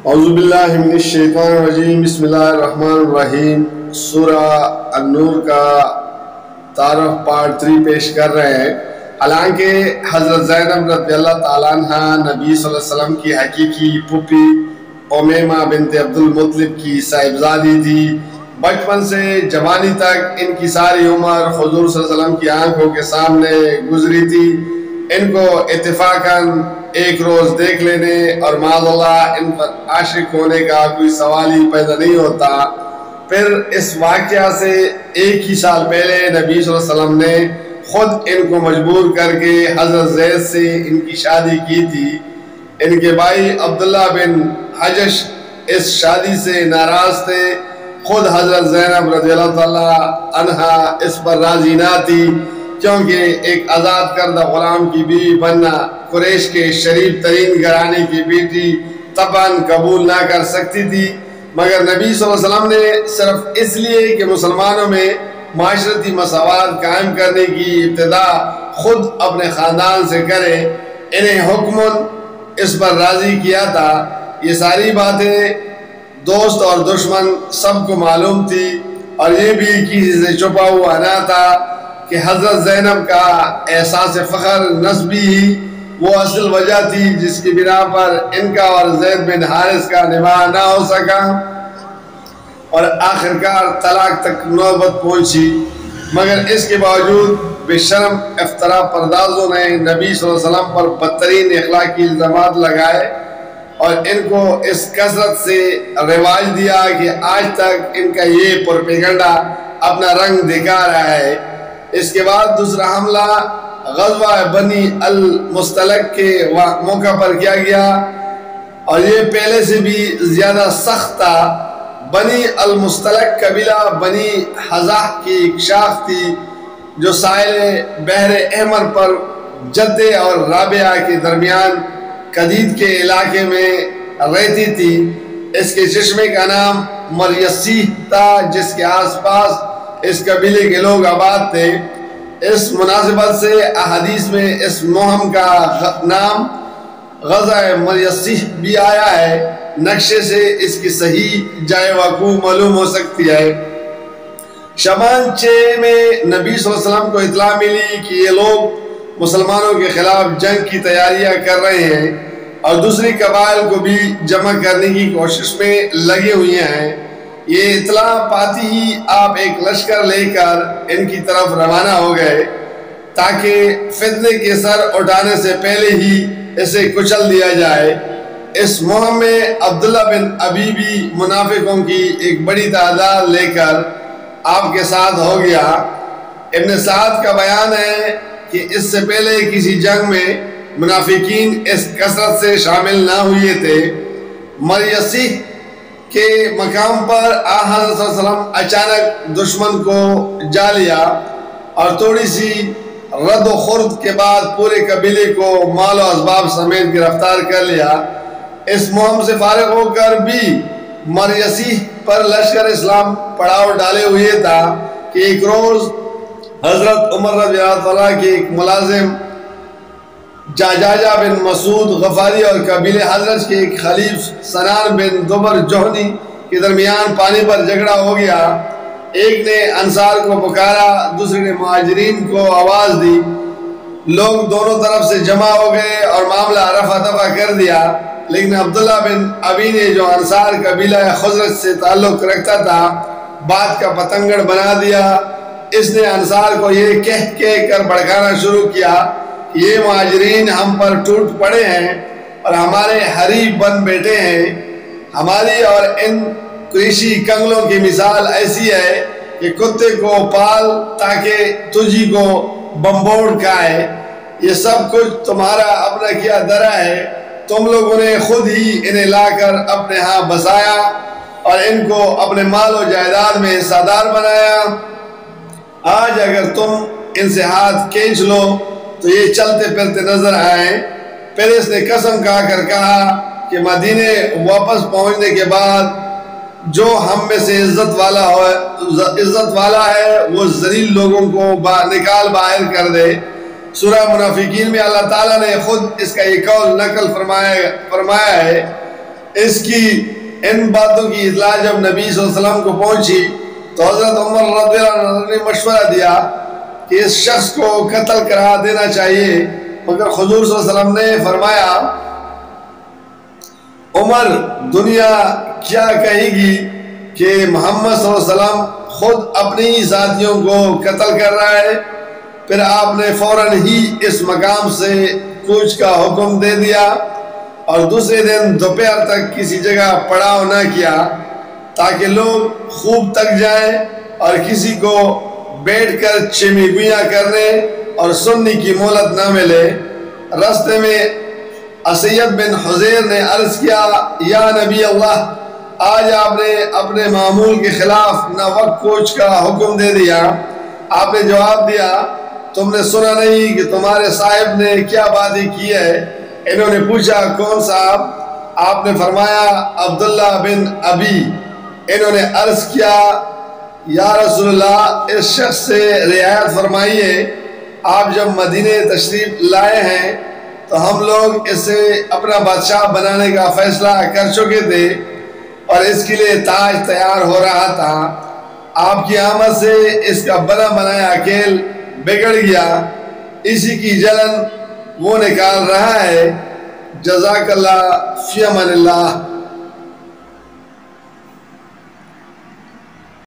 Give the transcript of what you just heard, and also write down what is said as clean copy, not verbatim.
اعوذ باللہ من الشیطان الرجیم بسم اللہ الرحمن الرحیم۔ سورہ النور کا تعارف پارٹ 3 پیش کر رہے ہیں۔ حالانکہ حضرت زینب رضی اللہ تعالیٰ عنہ نبی صلی اللہ علیہ وسلم کی حقیقی پھوپھی امیمہ بنت عبد المطلب کی صاحبزادی تھی۔ بچپن سے جوانی تک ان کی ساری عمر حضور صلی اللہ علیہ وسلم کی آنکھوں کے سامنے گزری تھی۔ ان کو اتفاقاً ایک روز دیکھ لینے اور معاذ اللہ ان پر عاشق ہونے کا کوئی سوال ہی پیدا نہیں ہوتا۔ پھر اس واقعہ سے ایک ہی سال پہلے نبی صلی اللہ علیہ وسلم نے خود ان کو مجبور کر کے حضرت زید سے ان کی شادی کی تھی۔ ان کے بھائی عبداللہ بن حجش اس شادی سے ناراض تھے۔ خود حضرت زینب رضی اللہ تعالیٰ عنہ اس پر راضی نہ تھی، کیونکہ ایک آزاد کردہ غلام کی بیوی بننا قریش کے شریف ترین گھرانے کی بیٹی طبعاً قبول نہ کر سکتی تھی، مگر نبی صلی اللہ علیہ وسلم نے صرف اس لیے کہ مسلمانوں میں معاشرتی مساوات قائم کرنے کی ابتدا خود اپنے خاندان سے کرے، انہیں حکماً اس پر راضی کیا تھا۔ یہ ساری باتیں دوست اور دشمن سب کو معلوم تھی، اور یہ بھی کسی سے چھپا ہوا نہ تھا کہ حضرت زینب کا احساس فخر نسبی ہی وہ اصل وجہ تھی جس کی بنا پر ان کا اور زید بن حارث کا نکاح نہ ہو سکا اور آخرکار طلاق تک نوبت پہنچی۔ مگر اس کے باوجود بے شرم افترا پردازوں نے نبی صلی اللہ علیہ وسلم پر بدترین اخلاقی الزامات لگائے اور ان کو اس کثرت سے رواج دیا کہ آج تک ان کا یہ پروپیگنڈا اپنا رنگ دکھا رہا ہے۔ اس کے بعد دوسرا حملہ غزوہ بنی المصطلق کے موقع پر کیا گیا، اور یہ پہلے سے بھی زیادہ سخت تھا۔ بنی المصطلق قبیلہ بنی حضاح کی ایک شاخ تھی جو ساحل بحر احمر پر جدہ اور رابعہ کے درمیان قدید کے علاقے میں رہتی تھی۔ اس کے چشمے کا نام مریسیح تھا، جس کے آس پاس اس قبیلے کے لوگ آباد تھے۔ اس مناسبت سے احادیث میں اس مہم کا نام غزوہ مریسیح بھی آیا ہے۔ نقشے سے اس کی صحیح جائے وقوع معلوم ہو سکتی ہے۔ شعبان 6 میں نبی صلی اللہ علیہ وسلم کو اطلاع ملی کہ یہ لوگ مسلمانوں کے خلاف جنگ کی تیاریاں کر رہے ہیں اور دوسری قبائل کو بھی جمع کرنے کی کوشش میں لگے ہوئے ہیں۔ یہ اطلاع پاتی ہی آپ ایک لشکر لے کر ان کی طرف روانہ ہو گئے تاکہ فتنے کے سر اٹھانے سے پہلے ہی اسے کچل دیا جائے۔ اس مہم میں عبداللہ بن ابی بھی منافقوں کی ایک بڑی تعداد لے کر آپ کے ساتھ ہو گیا۔ ابن سعد کا بیان ہے کہ اس سے پہلے کسی جنگ میں منافقین اس کثرت سے شامل نہ ہوئے تھے۔ مریسیح کے مقام پر حضرت صلی اللہ علیہ وسلم اچانک دشمن کو جا لیا اور تھوڑی سی رد و خرد کے بعد پورے قبیلے کو مال و اسباب سمیت گرفتار کر لیا۔ اس مہم سے فارغ ہو کر بھی مریسیح پر لشکر اسلام پڑاؤ ڈالے ہوئے تھا کہ ایک روز حضرت عمر رضی اللہ عنہ کے ایک ملازم جاجاجہ بن مسعود غفاری اور قبیلے حضرت کے ایک خلیف سنان بن دبر جوہنی کے درمیان پانی پر جھگڑا ہو گیا۔ ایک نے انصار کو پکارا، دوسرے نے مہاجرین کو آواز دی۔ لوگ دونوں طرف سے جمع ہو گئے اور معاملہ رفع دفع کر دیا، لیکن عبداللہ بن ابی نے جو انصار قبیلہ خزرج سے تعلق رکھتا تھا بات کا پتنگڑ بنا دیا۔ اس نے انصار کو یہ کہہ کر بھڑکانا شروع کیا کہ یہ مہاجرین ہم پر ٹوٹ پڑے ہیں اور ہمارے حریف بن بیٹھے ہیں۔ ہماری اور ان قریشی کنگلوں کی مثال ایسی ہے کہ کتے کو پال تاکہ تجھی کو بمبوڑ کھائے۔ یہ سب کچھ تمہارا اپنا کیا درا ہے، تم لوگوں نے خود ہی انہیں لا کر اپنے ہاں بسایا اور ان کو اپنے مال و جائیداد میں حصہ دار بنایا۔ آج اگر تم ان سے ہاتھ کھینچ لو تو یہ چلتے پھرتے نظر آئیں۔ پھر اس نے قسم کھا کر کہا کہ مدینے واپس پہنچنے کے بعد جو ہم میں سے عزت والا ہے وہ ذلیل لوگوں کو نکال باہر کر دے۔ سورہ منافقین میں اللہ تعالیٰ نے خود اس کا یہ قول نقل فرمایا ہے اس کی ان باتوں کی اطلاع جب نبی صلی اللہ علیہ وسلم کو پہنچی تو حضرت عمر رضی اللہ عنہ نے مشورہ دیا کہ اس شخص کو قتل کرا دینا چاہیے، مگر حضور صلی اللہ علیہ وسلم نے فرمایا عمر دنیا کیا کہے گی کہ محمد صلی اللہ علیہ وسلم خود اپنی ساتھیوں کو قتل کر رہا ہے۔ پھر آپ نے فوراً ہی اس مقام سے کوچ کا حکم دے دیا اور دوسرے دن دوپہر تک کسی جگہ پڑاؤ نہ کیا تاکہ لوگ خوب تک جائیں اور کسی کو بیٹھ کر چمی گویاں کرنے اور سننے کی مہلت نہ ملے۔ راستے میں اسید بن حضیر نے عرض کیا یا نبی اللہ، آج آپ نے اپنے معمول کے خلاف نہ وقت کوچ کا حکم دے دیا۔ آپ نے جواب دیا تم نے سنا نہیں کہ تمہارے صاحب نے کیا باتیں کی ہے؟ انہوں نے پوچھا کون صاحب؟ آپ نے فرمایا عبداللہ بن ابی۔ انہوں نے عرض کیا یا رسول اللہ اس شخص سے رعایت فرمائیے، آپ جب مدینے تشریف لائے ہیں تو ہم لوگ اسے اپنا بادشاہ بنانے کا فیصلہ کر چکے تھے اور اس کے لیے تاج تیار ہو رہا تھا۔ آپ کی آمد سے اس کا بنا بنایا کھیل بگڑ گیا، اسی کی جلن وہ نکال رہا ہے۔ جزاک اللہ فی امان اللہ۔